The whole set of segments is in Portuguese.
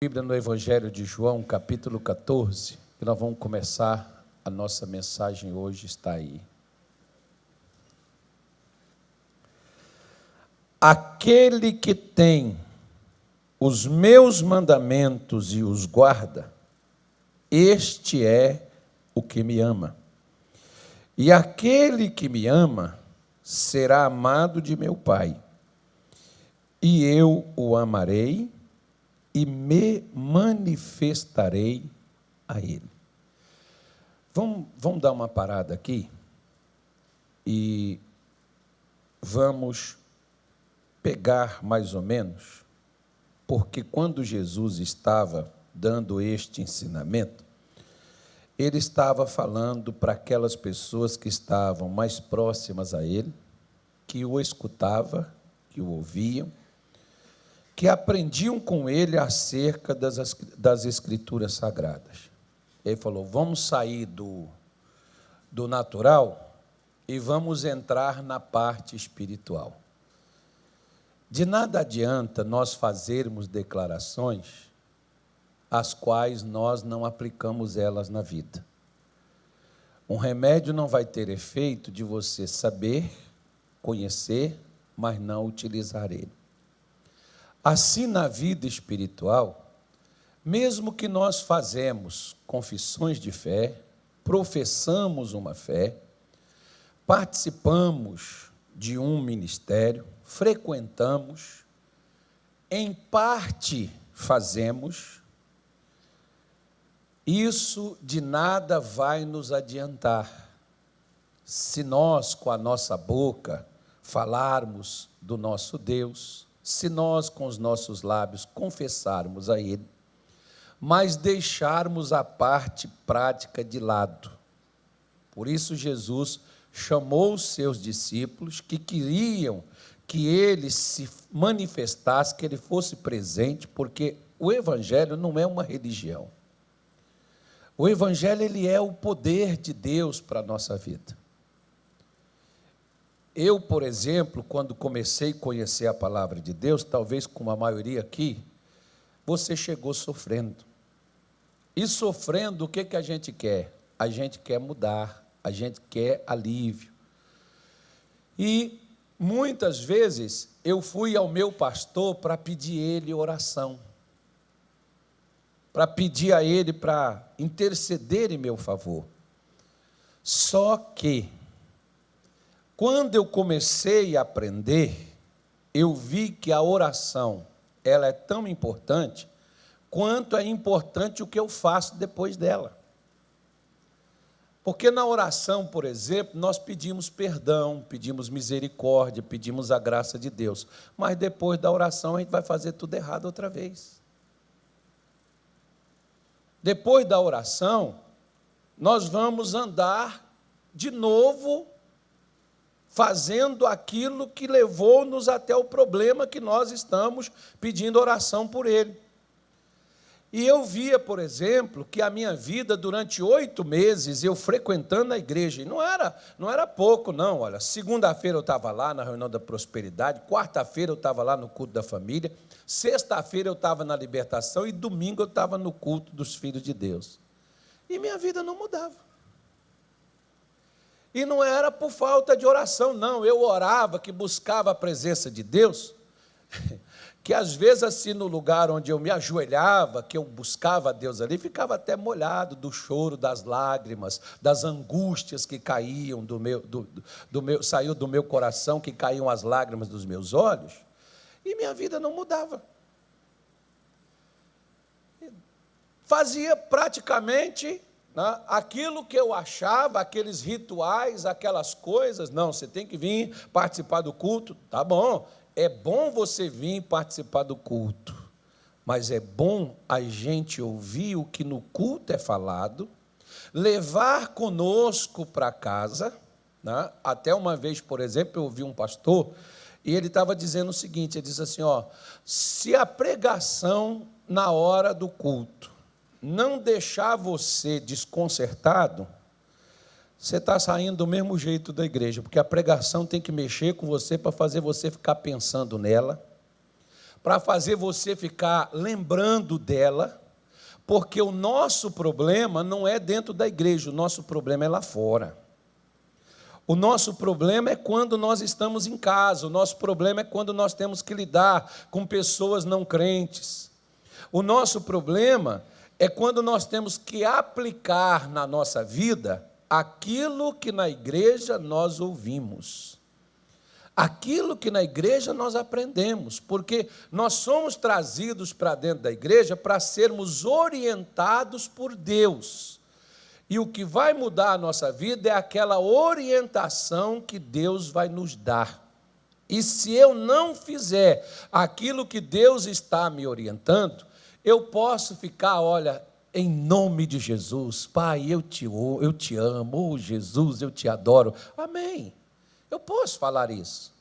Bíblia no Evangelho de João, capítulo 14, que nós vamos começar a nossa mensagem hoje, está aí. Aquele que tem os meus mandamentos e os guarda, este é o que me ama. E aquele que me ama será amado de meu Pai, e eu o amarei e me manifestarei a ele. Vamos dar uma parada aqui e vamos pegar mais ou menos, porque quando Jesus estava dando este ensinamento, ele estava falando para aquelas pessoas que estavam mais próximas a ele, que o escutavam, que o ouviam, que aprendiam com ele acerca das Escrituras Sagradas. Ele falou, vamos sair do natural e vamos entrar na parte espiritual. De nada adianta nós fazermos declarações as quais nós não aplicamos elas na vida. Um remédio não vai ter efeito de você saber, conhecer, mas não utilizar ele. Assim, na vida espiritual, mesmo que nós fazemos confissões de fé, professamos uma fé, participamos de um ministério, frequentamos, em parte fazemos, isso de nada vai nos adiantar se nós, com a nossa boca, falarmos do nosso Deus, se nós, com os nossos lábios, confessarmos a Ele, mas deixarmos a parte prática de lado. Por isso, Jesus chamou os seus discípulos que queriam que Ele se manifestasse, que Ele fosse presente, porque o Evangelho não é uma religião. O Evangelho, ele é o poder de Deus para a nossa vida. Eu, por exemplo, quando comecei a conhecer a palavra de Deus, talvez com a maioria aqui, você chegou sofrendo. E sofrendo, o que a gente quer? A gente quer mudar, a gente quer alívio. E muitas vezes eu fui ao meu pastor para pedir ele oração, para pedir a ele para interceder em meu favor. Só que, quando eu comecei a aprender, eu vi que a oração, ela é tão importante, quanto é importante o que eu faço depois dela. Porque na oração, por exemplo, nós pedimos perdão, pedimos misericórdia, pedimos a graça de Deus, mas depois da oração a gente vai fazer tudo errado outra vez. Depois da oração, nós vamos andar de novo fazendo aquilo que levou-nos até o problema que nós estamos pedindo oração por ele. E eu via, por exemplo, que a minha vida, durante 8 meses, eu frequentando a igreja, e não era pouco, não, olha, segunda-feira eu estava lá na reunião da prosperidade, quarta-feira eu estava lá no culto da família, sexta-feira eu estava na libertação e domingo eu estava no culto dos filhos de Deus. E minha vida não mudava. E não era por falta de oração, não. Eu orava, que buscava a presença de Deus, que às vezes assim no lugar onde eu me ajoelhava, que eu buscava a Deus ali, ficava até molhado do choro, das lágrimas, das angústias que caíam saiu do meu coração, que caíam as lágrimas dos meus olhos, e minha vida não mudava. Fazia praticamente aquilo que eu achava, aqueles rituais, aquelas coisas. Não, você tem que vir participar do culto, tá bom, é bom você vir participar do culto, mas é bom a gente ouvir o que no culto é falado, levar conosco para casa, Até uma vez, por exemplo, eu ouvi um pastor, e ele estava dizendo o seguinte, ele disse assim, se a pregação na hora do culto não deixar você desconcertado, você está saindo do mesmo jeito da igreja, porque a pregação tem que mexer com você para fazer você ficar pensando nela, para fazer você ficar lembrando dela, porque o nosso problema não é dentro da igreja, o nosso problema é lá fora. O nosso problema é quando nós estamos em casa, o nosso problema é quando nós temos que lidar com pessoas não crentes. O nosso problema é quando nós temos que aplicar na nossa vida aquilo que na igreja nós ouvimos. Aquilo que na igreja nós aprendemos, porque nós somos trazidos para dentro da igreja para sermos orientados por Deus. E o que vai mudar a nossa vida é aquela orientação que Deus vai nos dar. E se eu não fizer aquilo que Deus está me orientando, eu posso ficar, olha, em nome de Jesus, Pai, eu te amo, oh, Jesus, eu te adoro. Amém. Eu posso falar isso.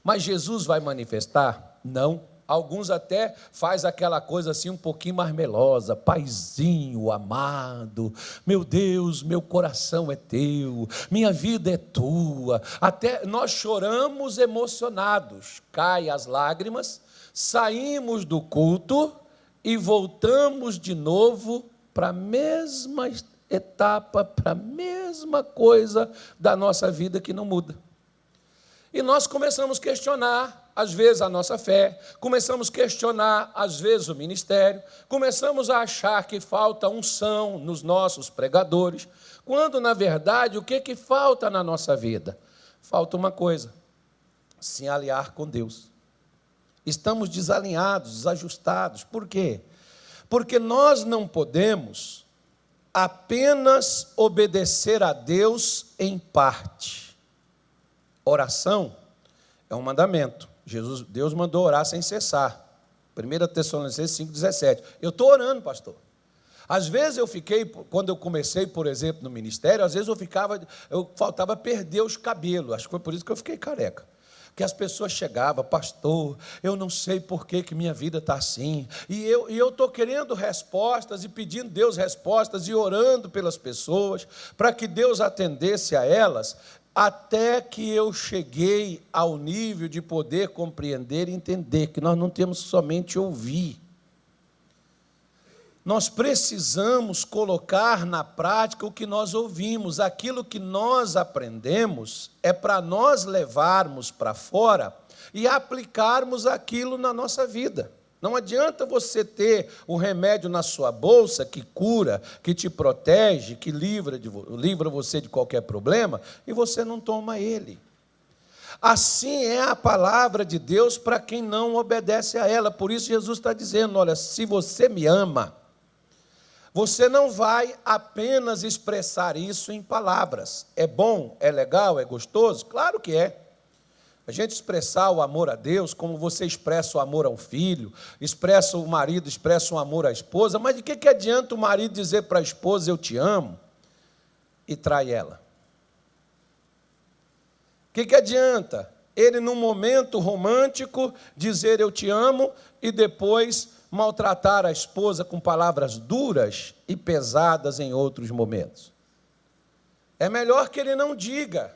Mas Jesus vai manifestar? Não. Alguns até faz aquela coisa assim um pouquinho mais melosa, paizinho amado, meu Deus, meu coração é teu, minha vida é tua. Até nós choramos emocionados, caem as lágrimas, saímos do culto e voltamos de novo para a mesma etapa, para a mesma coisa da nossa vida que não muda. E nós começamos a questionar, às vezes, a nossa fé, começamos a questionar, às vezes, o ministério, começamos a achar que falta unção nos nossos pregadores, quando, na verdade, o que falta na nossa vida? Falta uma coisa: se alinhar com Deus. Estamos desalinhados, desajustados. Por quê? Porque nós não podemos apenas obedecer a Deus em parte. Oração é um mandamento. Deus mandou orar sem cessar. 1 Tessalonicenses 5,17. Eu estou orando, pastor. Às vezes eu fiquei, quando eu comecei, por exemplo, no ministério, às vezes eu faltava perder os cabelos. Acho que foi por isso que eu fiquei careca. Porque as pessoas chegavam, pastor, eu não sei por que minha vida está assim. E eu estou querendo respostas e pedindo a Deus respostas e orando pelas pessoas, para que Deus atendesse a elas, até que eu cheguei ao nível de poder compreender e entender que nós não temos somente ouvir. Nós precisamos colocar na prática o que nós ouvimos. Aquilo que nós aprendemos é para nós levarmos para fora e aplicarmos aquilo na nossa vida. Não adianta você ter o remédio na sua bolsa que cura, que te protege, que livra você de qualquer problema, e você não toma ele. Assim é a palavra de Deus para quem não obedece a ela. Por isso Jesus está dizendo, olha, se você me ama, você não vai apenas expressar isso em palavras. É bom, é legal, é gostoso? Claro que é. A gente expressar o amor a Deus, como você expressa o amor ao filho, expressa o marido, expressa o amor à esposa, mas de que adianta o marido dizer para a esposa, eu te amo, e trai ela? O que adianta ele, num momento romântico, dizer eu te amo, e depois maltratar a esposa com palavras duras e pesadas em outros momentos? É melhor que ele não diga,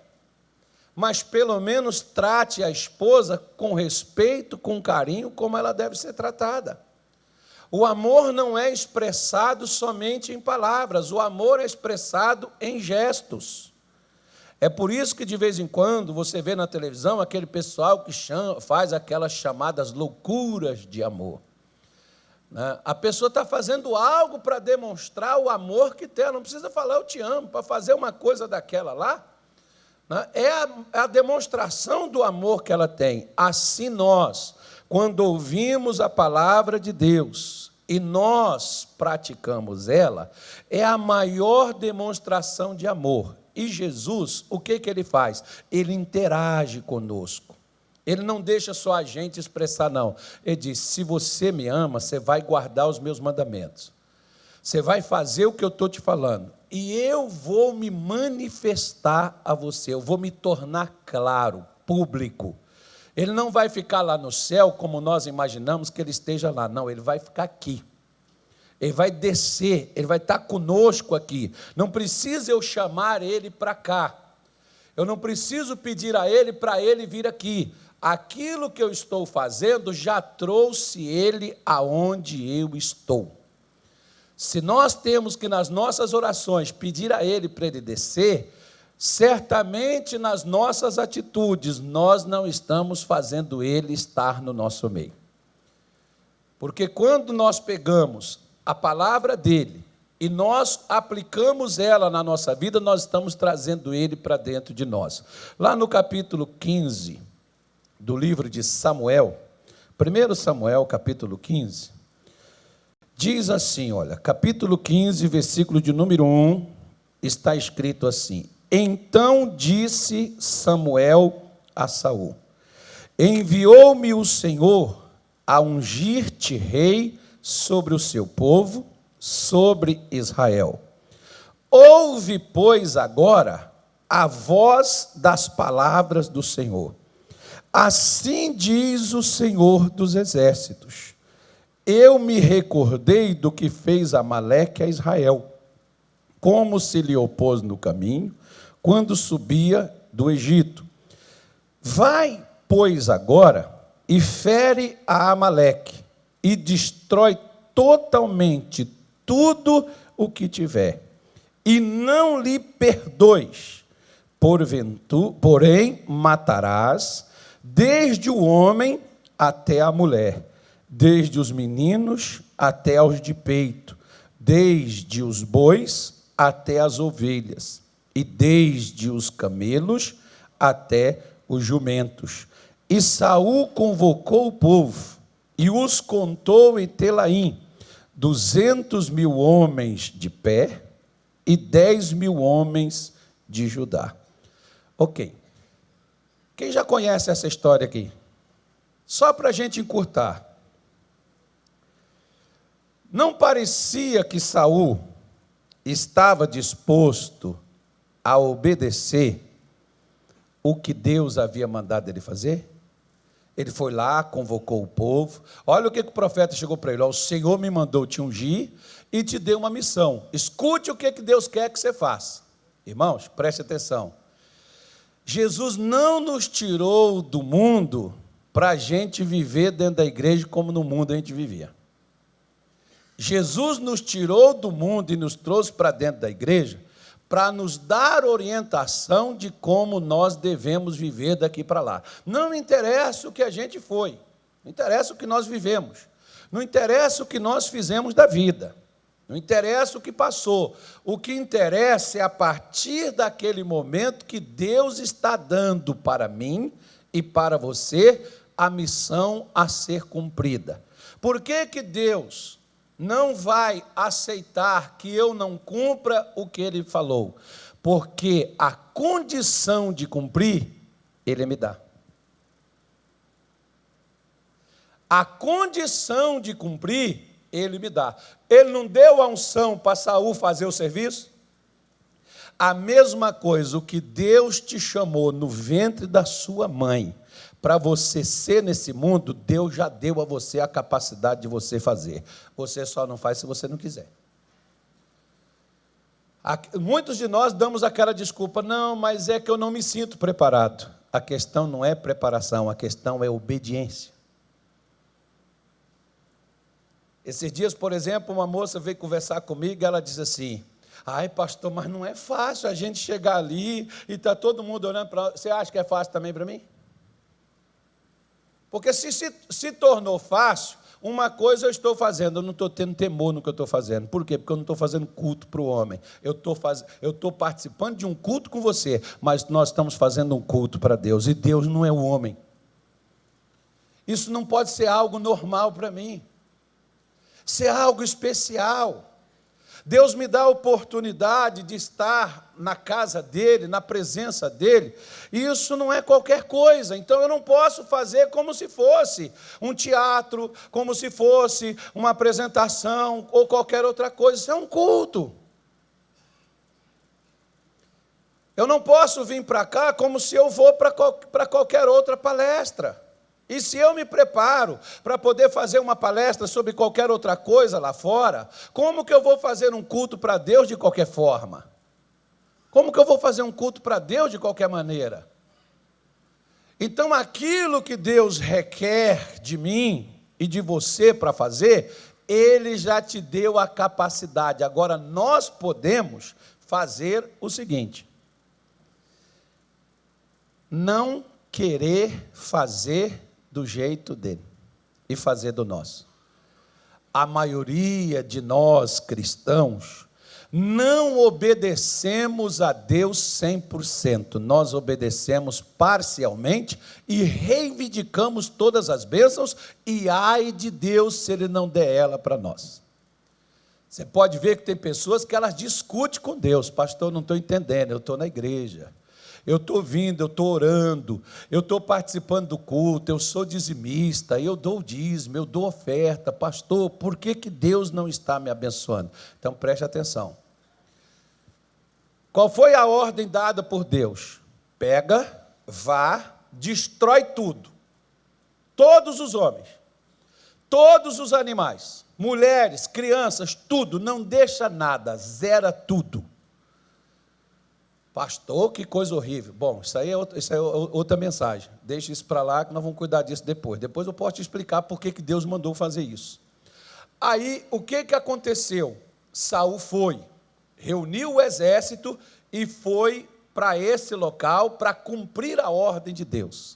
mas pelo menos trate a esposa com respeito, com carinho, como ela deve ser tratada. O amor não é expressado somente em palavras, o amor é expressado em gestos. É por isso que de vez em quando você vê na televisão aquele pessoal que faz aquelas chamadas loucuras de amor. A pessoa está fazendo algo para demonstrar o amor que tem, ela não precisa falar eu te amo, para fazer uma coisa daquela lá, é a demonstração do amor que ela tem. Assim nós, quando ouvimos a palavra de Deus e nós praticamos ela, é a maior demonstração de amor. E Jesus, o que ele faz? Ele interage conosco. Ele não deixa só a gente expressar, não. Ele diz, se você me ama, você vai guardar os meus mandamentos. Você vai fazer o que eu estou te falando. E eu vou me manifestar a você, eu vou me tornar claro, público. Ele não vai ficar lá no céu, como nós imaginamos que ele esteja lá. Não, ele vai ficar aqui. Ele vai descer, ele vai estar conosco aqui. Não precisa eu chamar ele para cá. Eu não preciso pedir a ele para ele vir aqui. Aquilo que eu estou fazendo já trouxe ele aonde eu estou. Se nós temos que, nas nossas orações, pedir a ele para ele descer, certamente nas nossas atitudes, nós não estamos fazendo ele estar no nosso meio. Porque quando nós pegamos a palavra dele e nós aplicamos ela na nossa vida, nós estamos trazendo ele para dentro de nós. Lá no capítulo 15 do livro de Samuel, 1 Samuel, capítulo 15, diz assim, olha, capítulo 15, versículo de número 1, está escrito assim: Então disse Samuel a Saul: Enviou-me o Senhor a ungir-te rei sobre o seu povo, sobre Israel. Ouve, pois, agora a voz das palavras do Senhor. Assim diz o Senhor dos exércitos: Eu me recordei do que fez Amaleque a Israel, como se lhe opôs no caminho, quando subia do Egito. Vai, pois, agora e fere a Amaleque, e destrói totalmente tudo o que tiver, e não lhe perdoes. Porém, matarás desde o homem até a mulher, desde os meninos até aos de peito, desde os bois até as ovelhas, e desde os camelos até os jumentos. E Saul convocou o povo, e os contou em Telaim, 200.000 homens de pé, e 10.000 homens de Judá. Ok. Quem já conhece essa história aqui? Só para a gente encurtar. Não parecia que Saul estava disposto a obedecer o que Deus havia mandado ele fazer? Ele foi lá, convocou o povo. Olha o que o profeta chegou para ele: O Senhor me mandou te ungir e te deu uma missão. Escute o que Deus quer que você faça. Irmãos, preste atenção. Jesus não nos tirou do mundo para a gente viver dentro da igreja como no mundo a gente vivia. Jesus nos tirou do mundo e nos trouxe para dentro da igreja para nos dar orientação de como nós devemos viver daqui para lá. Não interessa o que a gente foi, não interessa o que nós vivemos, não interessa o que nós fizemos da vida, não interessa o que passou. O que interessa é a partir daquele momento que Deus está dando para mim e para você a missão a ser cumprida. Por que Deus não vai aceitar que eu não cumpra o que Ele falou? Porque a condição de cumprir, Ele me dá. A condição de cumprir, Ele me dá. Ele não deu a unção para Saul fazer o serviço? A mesma coisa, o que Deus te chamou no ventre da sua mãe, para você ser nesse mundo, Deus já deu a você a capacidade de você fazer. Você só não faz se você não quiser. Muitos de nós damos aquela desculpa: não, mas é que eu não me sinto preparado. A questão não é preparação, a questão é obediência. Esses dias, por exemplo, uma moça veio conversar comigo e ela disse assim: ai, pastor, mas não é fácil a gente chegar ali e está todo mundo olhando para nós. Você acha que é fácil também para mim? Porque se tornou fácil, uma coisa eu estou fazendo, eu não estou tendo temor no que eu estou fazendo. Por quê? Porque eu não estou fazendo culto para o homem. Eu estou participando de um culto com você, mas nós estamos fazendo um culto para Deus, e Deus não é o homem. Isso não pode ser algo normal para mim. Isso é algo especial. Deus me dá a oportunidade de estar na casa dEle, na presença dEle, e isso não é qualquer coisa. Então eu não posso fazer como se fosse um teatro, como se fosse uma apresentação ou qualquer outra coisa. Isso é um culto. Eu não posso vir para cá como se eu vou para qualquer outra palestra. E se eu me preparo para poder fazer uma palestra sobre qualquer outra coisa lá fora, como que eu vou fazer um culto para Deus de qualquer forma? Como que eu vou fazer um culto para Deus de qualquer maneira? Então, aquilo que Deus requer de mim e de você para fazer, Ele já te deu a capacidade. Agora, nós podemos fazer o seguinte: não querer fazer do jeito dele e fazer do nosso. A maioria de nós cristãos não obedecemos a Deus 100%, nós obedecemos parcialmente e reivindicamos todas as bênçãos, e ai de Deus se Ele não der ela para nós. Você pode ver que tem pessoas que elas discutem com Deus: pastor, não estou entendendo, eu estou na igreja, eu estou vindo, eu estou orando, eu estou participando do culto, eu sou dizimista, eu dou o dízimo, eu dou oferta, pastor, por que Deus não está me abençoando? Então preste atenção. Qual foi a ordem dada por Deus? Pega, vá, destrói tudo, todos os homens, todos os animais, mulheres, crianças, tudo, não deixa nada, zera tudo. Pastor, que coisa horrível. Bom, isso é outra mensagem. Deixa isso para lá, que nós vamos cuidar disso depois. Depois eu posso te explicar por que Deus mandou fazer isso. Aí, o que aconteceu? Saul foi, reuniu o exército e foi para esse local para cumprir a ordem de Deus.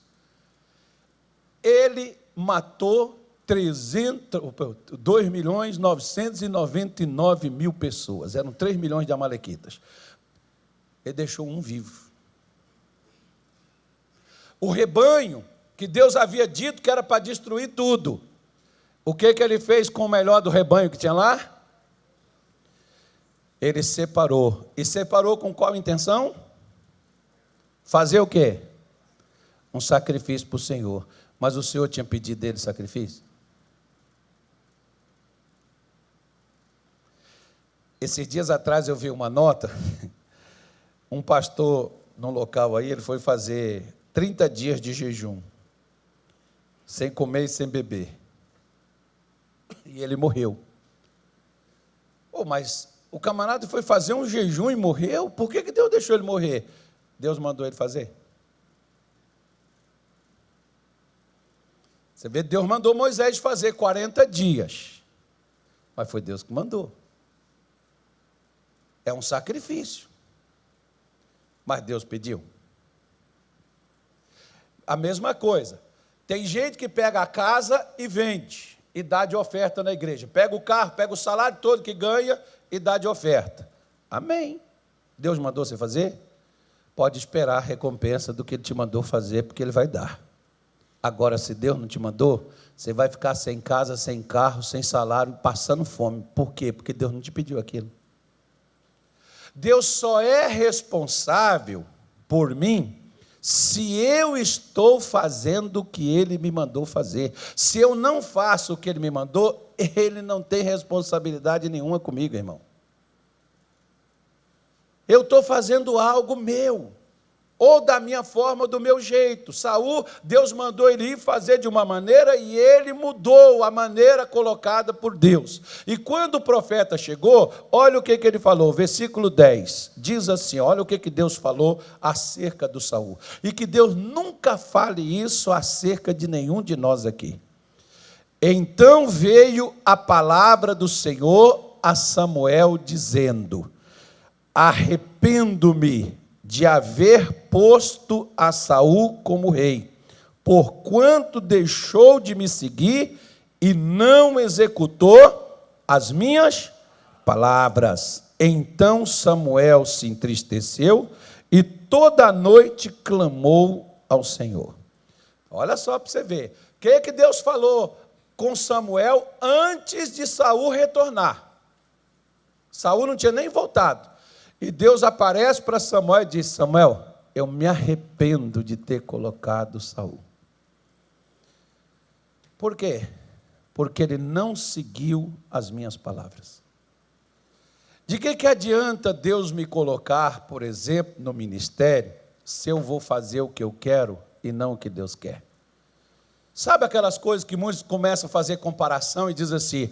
Ele matou 2.999.000 pessoas. Eram 3 milhões de amalequitas. Ele deixou um vivo. O rebanho, que Deus havia dito que era para destruir tudo, o que ele fez com o melhor do rebanho que tinha lá? Ele separou. E separou com qual intenção? Fazer o quê? Um sacrifício para o Senhor. Mas o Senhor tinha pedido dele sacrifício? Esses dias atrás eu vi uma nota. Um pastor, num local aí, ele foi fazer 30 dias de jejum, sem comer e sem beber. E ele morreu. Mas o camarada foi fazer um jejum e morreu? Por que Deus deixou ele morrer? Deus mandou ele fazer. Você vê, Deus mandou Moisés fazer 40 dias. Mas foi Deus que mandou. É um sacrifício. Mas Deus pediu. A mesma coisa. Tem gente que pega a casa e vende, e dá de oferta na igreja. Pega o carro, pega o salário todo que ganha e dá de oferta. Amém. Deus mandou você fazer? Pode esperar a recompensa do que Ele te mandou fazer, porque Ele vai dar. Agora, se Deus não te mandou, você vai ficar sem casa, sem carro, sem salário, passando fome. Por quê? Porque Deus não te pediu aquilo. Deus só é responsável por mim se eu estou fazendo o que Ele me mandou fazer. Se eu não faço o que Ele me mandou, Ele não tem responsabilidade nenhuma comigo, irmão. Eu estou fazendo algo meu, ou da minha forma, ou do meu jeito. Saul, Deus mandou ele ir fazer de uma maneira e ele mudou a maneira colocada por Deus. E quando o profeta chegou, olha o que ele falou, versículo 10, diz assim, olha o que Deus falou acerca do Saul. E que Deus nunca fale isso acerca de nenhum de nós aqui. Então veio a palavra do Senhor a Samuel dizendo: arrependo-me de haver posto a Saul como rei, porquanto deixou de me seguir e não executou as minhas palavras. Então Samuel se entristeceu e toda a noite clamou ao Senhor. Olha só para você ver. O que Deus falou com Samuel antes de Saul retornar? Saul não tinha nem voltado. E Deus aparece para Samuel e diz: Samuel, eu me arrependo de ter colocado Saul. Por quê? Porque ele não seguiu as minhas palavras. De que adianta Deus me colocar, por exemplo, no ministério, se eu vou fazer o que eu quero e não o que Deus quer? Sabe aquelas coisas que muitos começam a fazer comparação e dizem assim,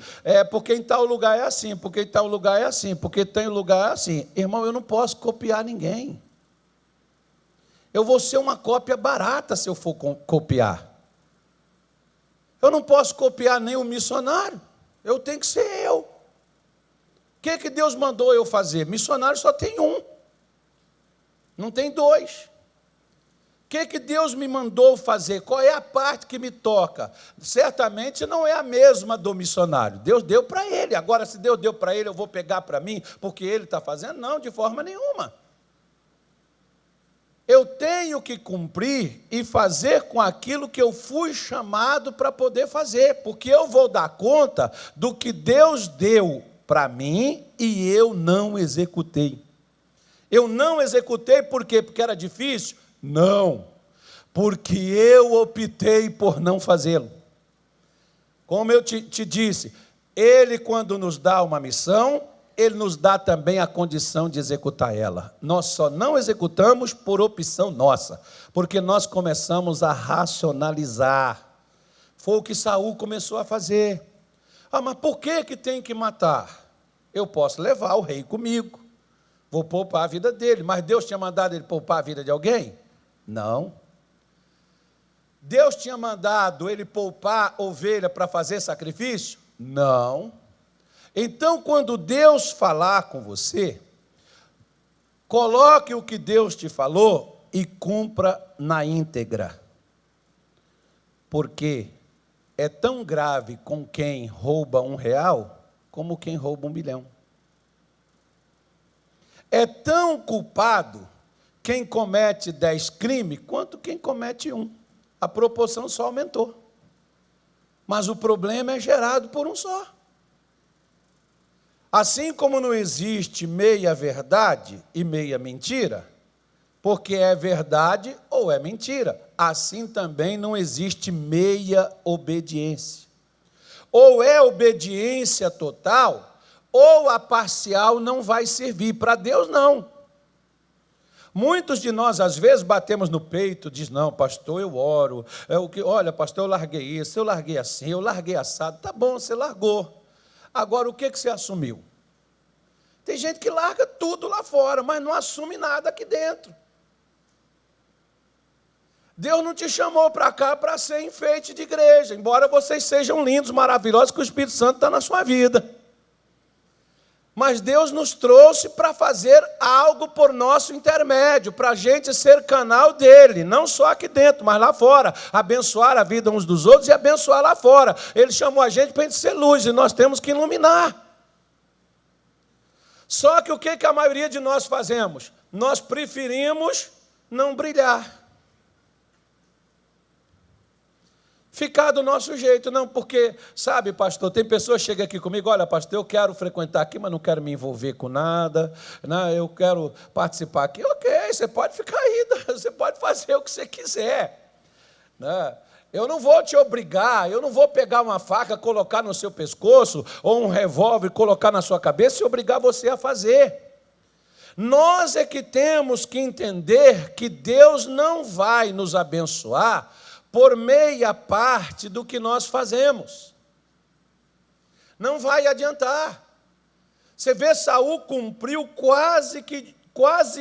porque em tal lugar é assim, porque em tal lugar é assim, porque tem lugar é assim. Irmão, eu não posso copiar ninguém. Eu vou ser uma cópia barata se eu for copiar. Eu não posso copiar nem o missionário. Eu tenho que ser eu. O que Deus mandou eu fazer? Missionário só tem um. Não tem dois. O que Deus me mandou fazer? Qual é a parte que me toca? Certamente não é a mesma do missionário. Deus deu para ele. Agora, se Deus deu para ele, eu vou pegar para mim, porque ele está fazendo? Não, de forma nenhuma. Eu tenho que cumprir e fazer com aquilo que eu fui chamado para poder fazer, porque eu vou dar conta do que Deus deu para mim e eu não executei. Eu não executei por quê? Porque era difícil? Não, porque eu optei por não fazê-lo. Como eu te disse, Ele, quando nos dá uma missão, Ele nos dá também a condição de executar ela. Nós só não executamos por opção nossa, porque nós começamos a racionalizar. Foi o que Saul começou a fazer. Mas por que tem que matar? Eu posso levar o rei comigo, vou poupar a vida dele, mas Deus tinha mandado ele poupar a vida de alguém? Não. Deus tinha mandado ele poupar ovelha para fazer sacrifício? Não. Então, quando Deus falar com você, coloque o que Deus te falou e cumpra na íntegra. Porque é tão grave com quem rouba R$1 como quem rouba 1 milhão. É tão culpado quem comete 10 crimes quanto quem comete 1. A proporção só aumentou. Mas o problema é gerado por um só. Assim como não existe meia verdade e meia mentira, porque é verdade ou é mentira, assim também não existe meia obediência. Ou é obediência total, ou a parcial não vai servir. Para Deus, não. Muitos de nós, às vezes, batemos no peito, diz, não, pastor, eu oro, olha, pastor, eu larguei isso, eu larguei assim, eu larguei assado. Tá bom, você largou. Agora, o que você assumiu? Tem gente que larga tudo lá fora, mas não assume nada aqui dentro. Deus não te chamou para cá para ser enfeite de igreja, embora vocês sejam lindos, maravilhosos, que o Espírito Santo está na sua vida. Mas Deus nos trouxe para fazer algo por nosso intermédio, para a gente ser canal dele, não só aqui dentro, mas lá fora, abençoar a vida uns dos outros e abençoar lá fora. Ele chamou a gente para a gente ser luz, e nós temos que iluminar. Só que o que a maioria de nós fazemos? Nós preferimos não brilhar. Ficar do nosso jeito, não, porque, sabe, pastor, tem pessoas que chegam aqui comigo, olha, pastor, eu quero frequentar aqui, mas não quero me envolver com nada, não, eu quero participar aqui. Ok, você pode ficar aí, você pode fazer o que você quiser. Né? Eu não vou te obrigar, eu não vou pegar uma faca, colocar no seu pescoço, ou um revólver, colocar na sua cabeça e obrigar você a fazer. Nós é que temos que entender que Deus não vai nos abençoar por meia parte do que nós fazemos. Não vai adiantar. Você vê, Saul cumpriu quase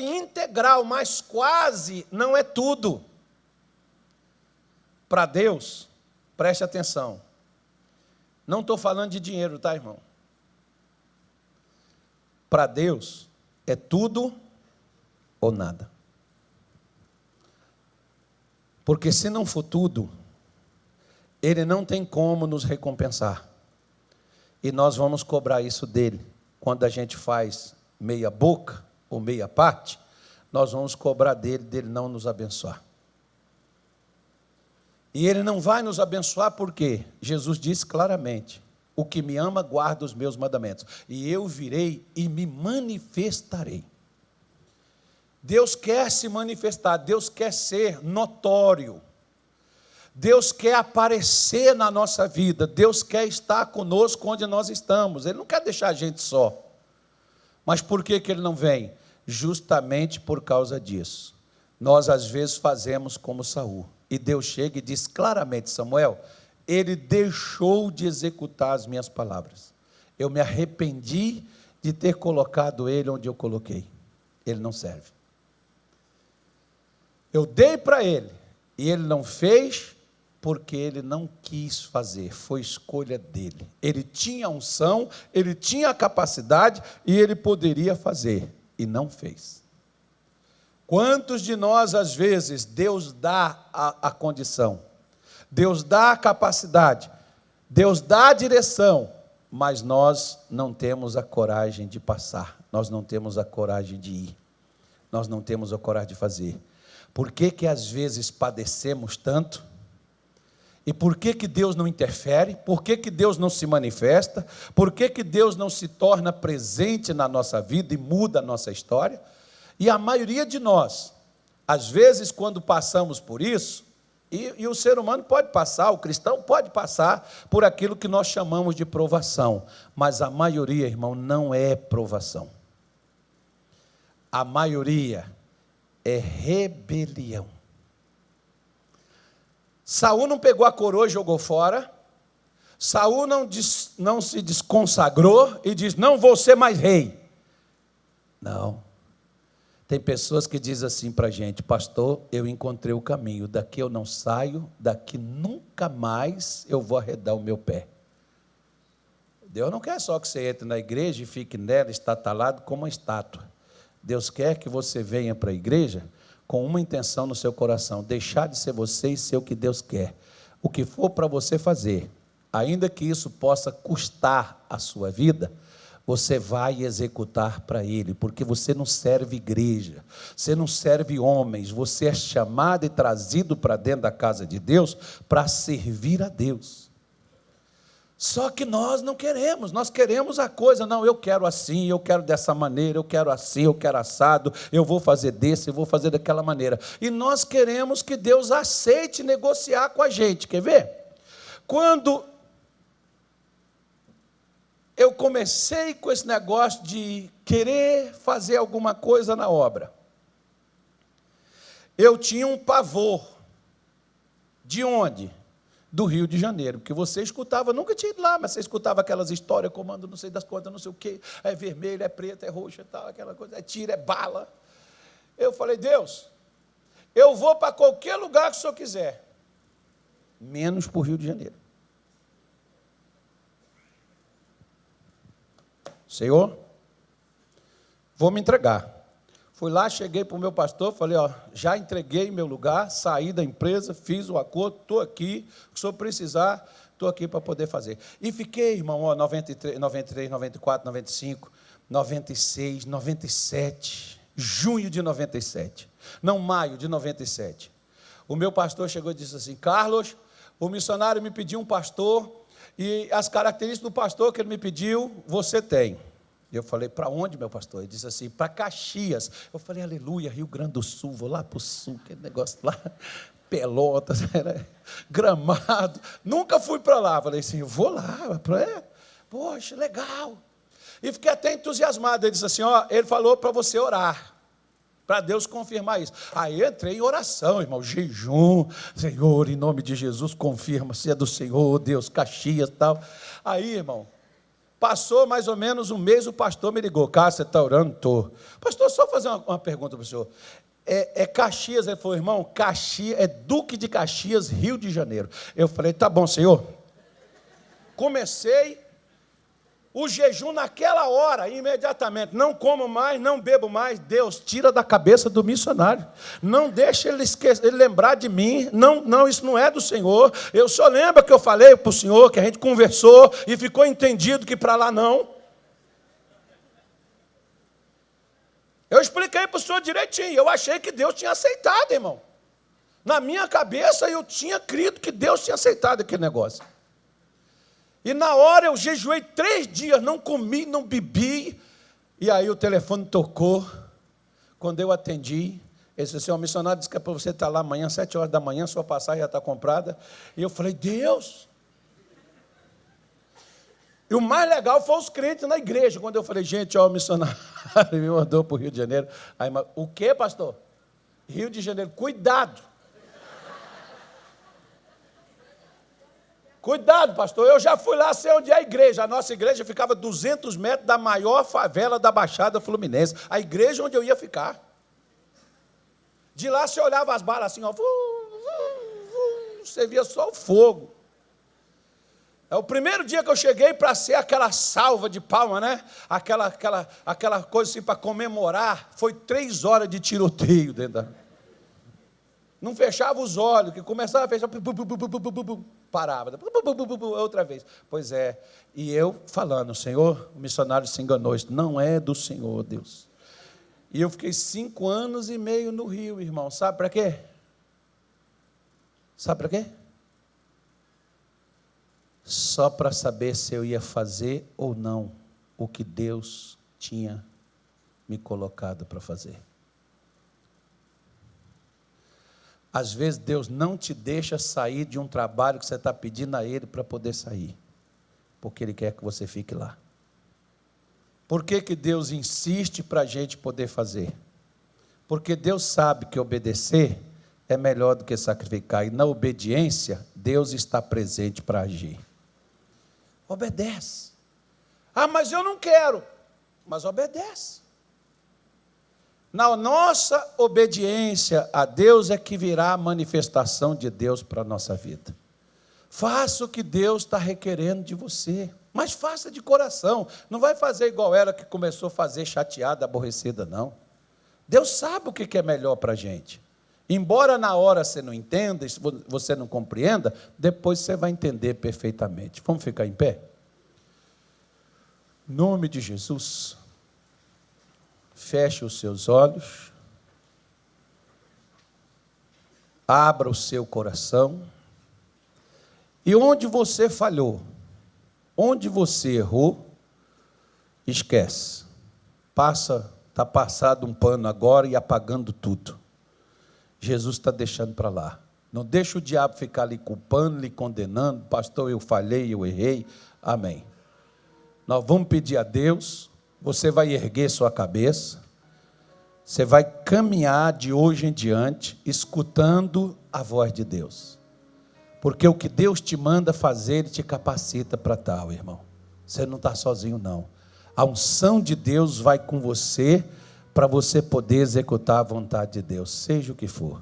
integral, mas quase não é tudo. Para Deus, preste atenção. Não estou falando de dinheiro, tá, irmão? Para Deus, é tudo ou nada. Porque se não for tudo, Ele não tem como nos recompensar. E nós vamos cobrar isso dele. Quando a gente faz meia boca ou meia parte, nós vamos cobrar dele não nos abençoar. E Ele não vai nos abençoar porque Jesus disse claramente, o que me ama guarda os meus mandamentos, e eu virei e me manifestarei. Deus quer se manifestar, Deus quer ser notório, Deus quer aparecer na nossa vida, Deus quer estar conosco onde nós estamos, Ele não quer deixar a gente só. Mas por que Ele não vem? Justamente por causa disso. Nós às vezes fazemos como Saul, e Deus chega e diz claramente, Samuel, ele deixou de executar as minhas palavras, eu me arrependi de ter colocado ele onde eu coloquei, ele não serve. Eu dei para ele, e ele não fez porque ele não quis fazer, foi escolha dele. Ele tinha unção, ele tinha a capacidade, e ele poderia fazer, e não fez. Quantos de nós, às vezes, Deus dá a condição, Deus dá a capacidade, Deus dá a direção, mas nós não temos a coragem de passar, nós não temos a coragem de ir, nós não temos a coragem de fazer. Por que que às vezes padecemos tanto? E por que que Deus não interfere? Por que que Deus não se manifesta? Por que que Deus não se torna presente na nossa vida e muda a nossa história? E a maioria de nós, às vezes, quando passamos por isso, e o ser humano pode passar, o cristão pode passar por aquilo que nós chamamos de provação, mas a maioria, irmão, não é provação. A maioria é rebelião. Saul não pegou a coroa e jogou fora, Saul não se desconsagrou e diz, não vou ser mais rei. Não. Tem pessoas que dizem assim para a gente, pastor, eu encontrei o caminho, daqui eu não saio, daqui nunca mais eu vou arredar o meu pé. Deus não quer só que você entre na igreja e fique nela estatalado como uma estátua. Deus quer que você venha para a igreja com uma intenção no seu coração, deixar de ser você e ser o que Deus quer. O que for para você fazer, ainda que isso possa custar a sua vida, você vai executar para Ele, porque você não serve igreja, você não serve homens, você é chamado e trazido para dentro da casa de Deus para servir a Deus. Só que nós não queremos, nós queremos a coisa, não, eu quero assim, eu quero dessa maneira, eu quero assim, eu quero assado, eu vou fazer desse, eu vou fazer daquela maneira. E nós queremos que Deus aceite negociar com a gente, quer ver? Quando eu comecei com esse negócio de querer fazer alguma coisa na obra, eu tinha um pavor. De onde? Do Rio de Janeiro, porque você escutava, nunca tinha ido lá, mas você escutava aquelas histórias, comando não sei das quantas, não sei o quê, é vermelho, é preto, é roxo e tal, aquela coisa, é tiro, é bala. Eu falei, Deus, eu vou para qualquer lugar que o Senhor quiser, menos para o Rio de Janeiro. Senhor, vou me entregar. Fui lá, cheguei para o meu pastor, falei, ó, já entreguei meu lugar, saí da empresa, fiz o acordo, estou aqui, se eu precisar, estou aqui para poder fazer. E fiquei, irmão, ó, 93, 94, 95, 96, 97, junho de 97, não, maio de 97. O meu pastor chegou e disse assim, Carlos, o missionário me pediu um pastor, e as características do pastor que ele me pediu, você tem. Eu falei, para onde, meu pastor? Ele disse assim, para Caxias. Eu falei, aleluia, Rio Grande do Sul, vou lá para o sul, aquele negócio lá, Pelotas, Gramado. Nunca fui para lá. Falei assim, vou lá, poxa, legal. E fiquei até entusiasmado. Ele disse assim, ó, ele falou para você orar, para Deus confirmar isso. Aí entrei em oração, irmão, jejum, Senhor, em nome de Jesus, confirma se é do Senhor, Deus, Caxias e tal. Aí, irmão, passou mais ou menos um mês, o pastor me ligou, Cássio, você está orando? Estou. Pastor, só fazer uma pergunta para o senhor. É Caxias? Ele falou, irmão, Caxias, é Duque de Caxias, Rio de Janeiro. Eu falei, tá bom, Senhor. Comecei o jejum naquela hora, imediatamente. Não como mais, não bebo mais. Deus, tira da cabeça do missionário. Não deixa ele esquecer, ele lembrar de mim. Não, isso não é do Senhor. Eu só lembro que eu falei para o Senhor, que a gente conversou e ficou entendido que para lá não. Eu expliquei para o Senhor direitinho. Eu achei que Deus tinha aceitado, irmão. Na minha cabeça eu tinha crido que Deus tinha aceitado aquele negócio. E na hora eu jejuei 3 dias, não comi, não bebi. E aí o telefone tocou. Quando eu atendi, ele disse assim, o missionário disse que é para você estar lá amanhã, 7 horas da manhã, sua passagem já está comprada. E eu falei, Deus. E o mais legal foi os crentes na igreja. Quando eu falei, gente, ó, o missionário me mandou para o Rio de Janeiro. Aí, o quê, pastor? Rio de Janeiro, cuidado. Cuidado, pastor, eu já fui lá, sei onde é a igreja. A nossa igreja ficava 200 metros da maior favela da Baixada Fluminense. A igreja onde eu ia ficar. De lá você olhava as balas assim, ó, você via só o fogo. É o primeiro dia que eu cheguei para ser aquela salva de palma, né? Aquela coisa assim para comemorar. Foi 3 horas de tiroteio dentro da... Não fechava os olhos, que começava a fechar, parava, outra vez. Pois é, e eu falando, Senhor, o missionário se enganou, isso não é do Senhor, Deus. E eu fiquei 5 anos e meio no Rio, irmão, sabe para quê? Sabe para quê? Só para saber se eu ia fazer ou não o que Deus tinha me colocado para fazer. Às vezes Deus não te deixa sair de um trabalho que você está pedindo a Ele para poder sair, porque Ele quer que você fique lá. Por que Deus insiste para a gente poder fazer? Porque Deus sabe que obedecer é melhor do que sacrificar, e na obediência Deus está presente para agir. Obedece. Ah, mas eu não quero. Mas obedece. Na nossa obediência a Deus é que virá a manifestação de Deus para a nossa vida. Faça o que Deus está requerendo de você, mas faça de coração. Não vai fazer igual ela que começou a fazer chateada, aborrecida, não. Deus sabe o que é melhor para a gente. Embora na hora você não entenda, você não compreenda, depois você vai entender perfeitamente. Vamos ficar em pé? Em nome de Jesus, feche os seus olhos, abra o seu coração, e onde você falhou, onde você errou, esquece. Está passado um pano agora e apagando tudo. Jesus está deixando para lá. Não deixa o diabo ficar lhe culpando, lhe condenando. Pastor, eu falhei, eu errei. Amém. Nós vamos pedir a Deus, você vai erguer sua cabeça, você vai caminhar de hoje em diante, escutando a voz de Deus. Porque o que Deus te manda fazer, Ele te capacita para tal, irmão. Você não está sozinho, não. A unção de Deus vai com você, para você poder executar a vontade de Deus, seja o que for.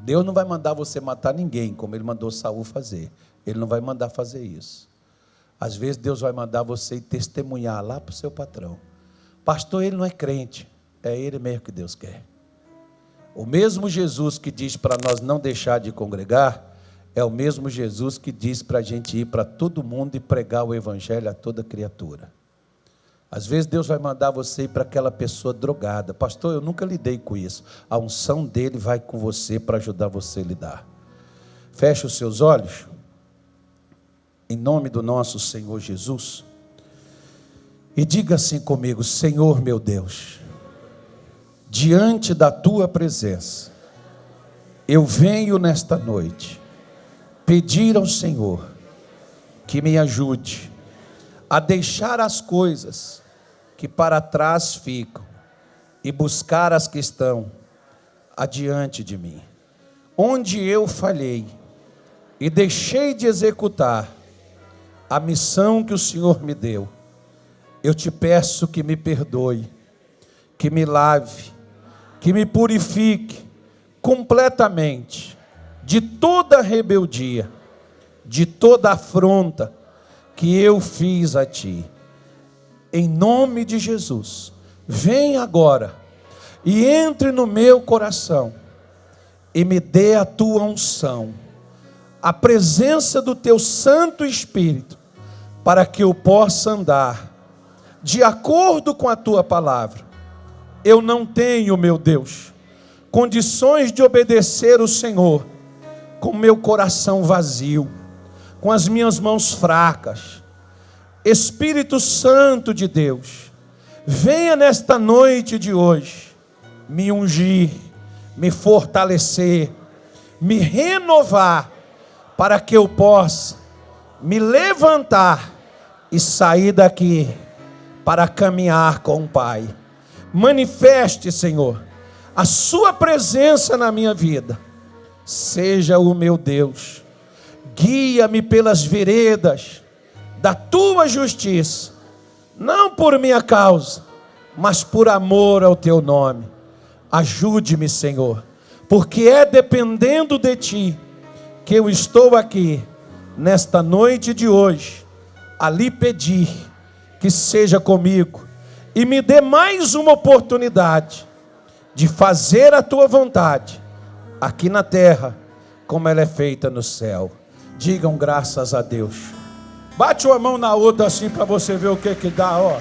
Deus não vai mandar você matar ninguém, como Ele mandou Saul fazer. Ele não vai mandar fazer isso. Às vezes Deus vai mandar você ir testemunhar lá para o seu patrão. Pastor, ele não é crente. É Ele mesmo que Deus quer. O mesmo Jesus que diz para nós não deixar de congregar, é o mesmo Jesus que diz para a gente ir para todo mundo e pregar o evangelho a toda criatura. Às vezes Deus vai mandar você ir para aquela pessoa drogada. Pastor, eu nunca lidei com isso. A unção dele vai com você para ajudar você a lidar. Feche os seus olhos. Em nome do nosso Senhor Jesus. E diga assim comigo: Senhor meu Deus, diante da tua presença, eu venho nesta noite pedir ao Senhor que me ajude a deixar as coisas que para trás ficam e buscar as que estão adiante de mim. Onde eu falhei e deixei de executar a missão que o Senhor me deu, eu te peço que me perdoe, que me lave, que me purifique completamente de toda rebeldia, de toda afronta que eu fiz a ti. Em nome de Jesus, vem agora e entre no meu coração e me dê a tua unção, a presença do teu Santo Espírito, para que eu possa andar de acordo com a tua palavra. Eu não tenho, meu Deus, condições de obedecer o Senhor com meu coração vazio, com as minhas mãos fracas. Espírito Santo de Deus, venha nesta noite de hoje me ungir, me fortalecer, me renovar, para que eu possa me levantar e sair daqui para caminhar com o Pai. Manifeste, Senhor, a sua presença na minha vida. Seja o meu Deus, guia-me pelas veredas da tua justiça, não por minha causa, mas por amor ao teu nome. Ajude-me, Senhor, porque é dependendo de Ti que eu estou aqui, nesta noite de hoje, a lhe pedir que seja comigo e me dê mais uma oportunidade de fazer a Tua vontade, aqui na terra, como ela é feita no céu. Digam graças a Deus. Bate uma mão na outra assim para você ver o que dá, ó.